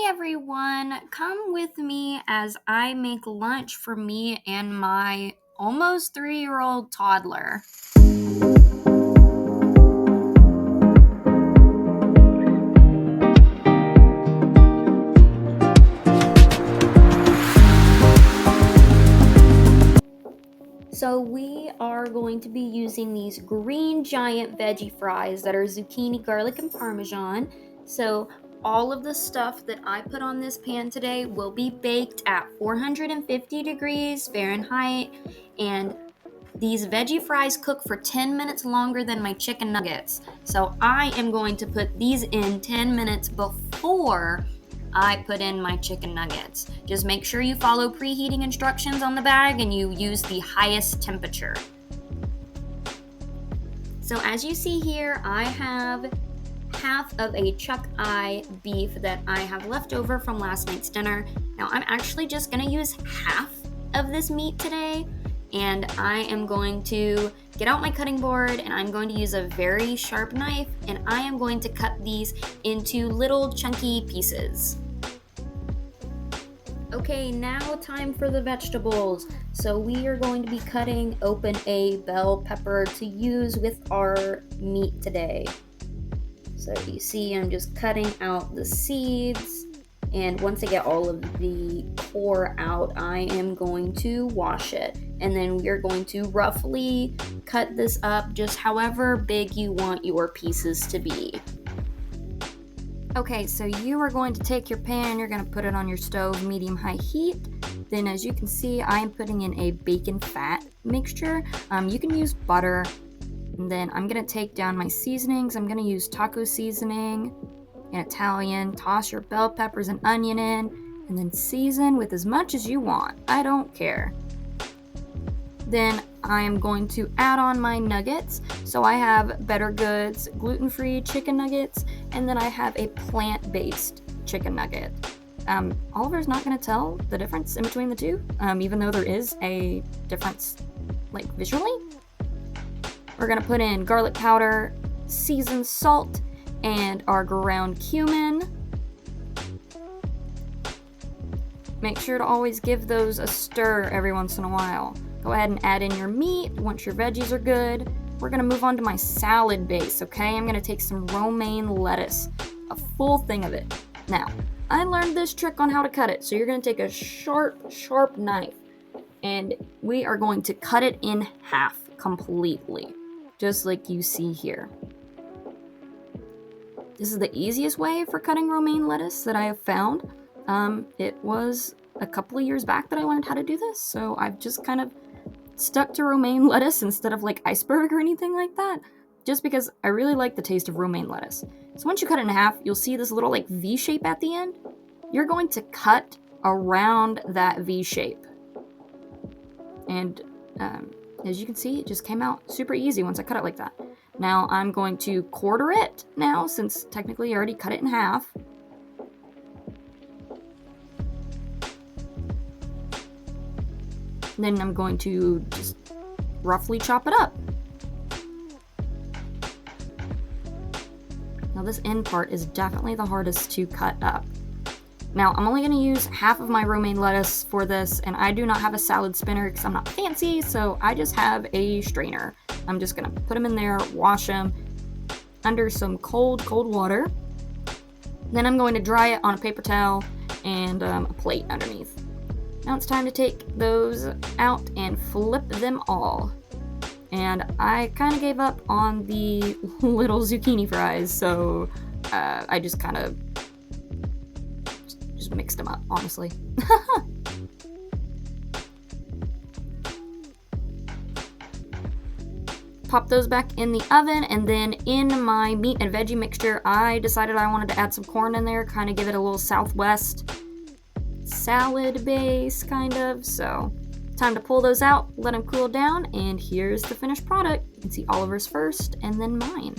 everyone, come with me as I make lunch for me and my almost 3-year-old toddler. So we are going to be using these green giant veggie fries that are zucchini, garlic, and parmesan. So all of the stuff that I put on this pan today will be baked at 450 degrees Fahrenheit, and these veggie fries cook for 10 minutes longer than my chicken nuggets. So I am going to put these in 10 minutes before I put in my chicken nuggets. Just make sure you follow preheating instructions on the bag and you use the highest temperature. So as you see here, I have half of a chuck eye beef that I have left over from last night's dinner. Now I'm actually just gonna use half of this meat today, and I am going to get out my cutting board and I'm going to use a very sharp knife, and I am going to cut these into little chunky pieces. Okay, now time for the vegetables. So we are going to be cutting open a bell pepper to use with our meat today. So you see I'm just cutting out the seeds, and once I get all of the core out, I am going to wash it. And then we are going to roughly cut this up just however big you want your pieces to be. Okay, so you are going to take your pan, you're going to put it on your stove, medium-high heat. Then as you can see, I am putting in a bacon fat mixture. You can use butter. And then I'm going to take down my seasonings. I'm going to use taco seasoning in Italian. Toss your bell peppers and onion in, and then season with as much as you want. I don't care. Then I am going to add on my nuggets. So I have Better Goods gluten-free chicken nuggets, and then I have a plant-based chicken nugget. Oliver's not going to tell the difference in between the two, even though there is a difference, like visually. We're going to put in garlic powder, seasoned salt, and our ground cumin. Make sure to always give those a stir every once in a while. Go ahead and add in your meat once your veggies are good. We're going to move on to my salad base, okay? I'm going to take some romaine lettuce, a full thing of it. Now, I learned this trick on how to cut it, so you're going to take a sharp knife, and we are going to cut it in half completely, just like you see here. This is the easiest way for cutting romaine lettuce that I have found. It was a couple of years back that I learned how to do this, so I've just kind of stuck to romaine lettuce instead of like iceberg or anything like that, just because I really like the taste of romaine lettuce. So once you cut it in half, you'll see this little like V shape at the end. You're going to cut around that V shape. And as you can see, it just came out super easy once I cut it like that. Now I'm going to quarter it now, since technically I already cut it in half. Then I'm going to just roughly chop it up. Now this end part is definitely the hardest to cut up. Now I'm only going to use half of my romaine lettuce for this, and I do not have a salad spinner because I'm not fancy, so I just have a strainer. I'm just going to put them in there, wash them under some cold water. Then I'm going to dry it on a paper towel and a plate underneath. Now it's time to take those out and flip them all. And I kind of gave up on the little zucchini fries, so I just kind of just mixed them up, honestly. Pop those back in the oven, and then in my meat and veggie mixture, I decided I wanted to add some corn in there, kind of give it a little Southwest salad base, kind of. So time to pull those out, let them cool down, and here's the finished product. You can see Oliver's first and then mine.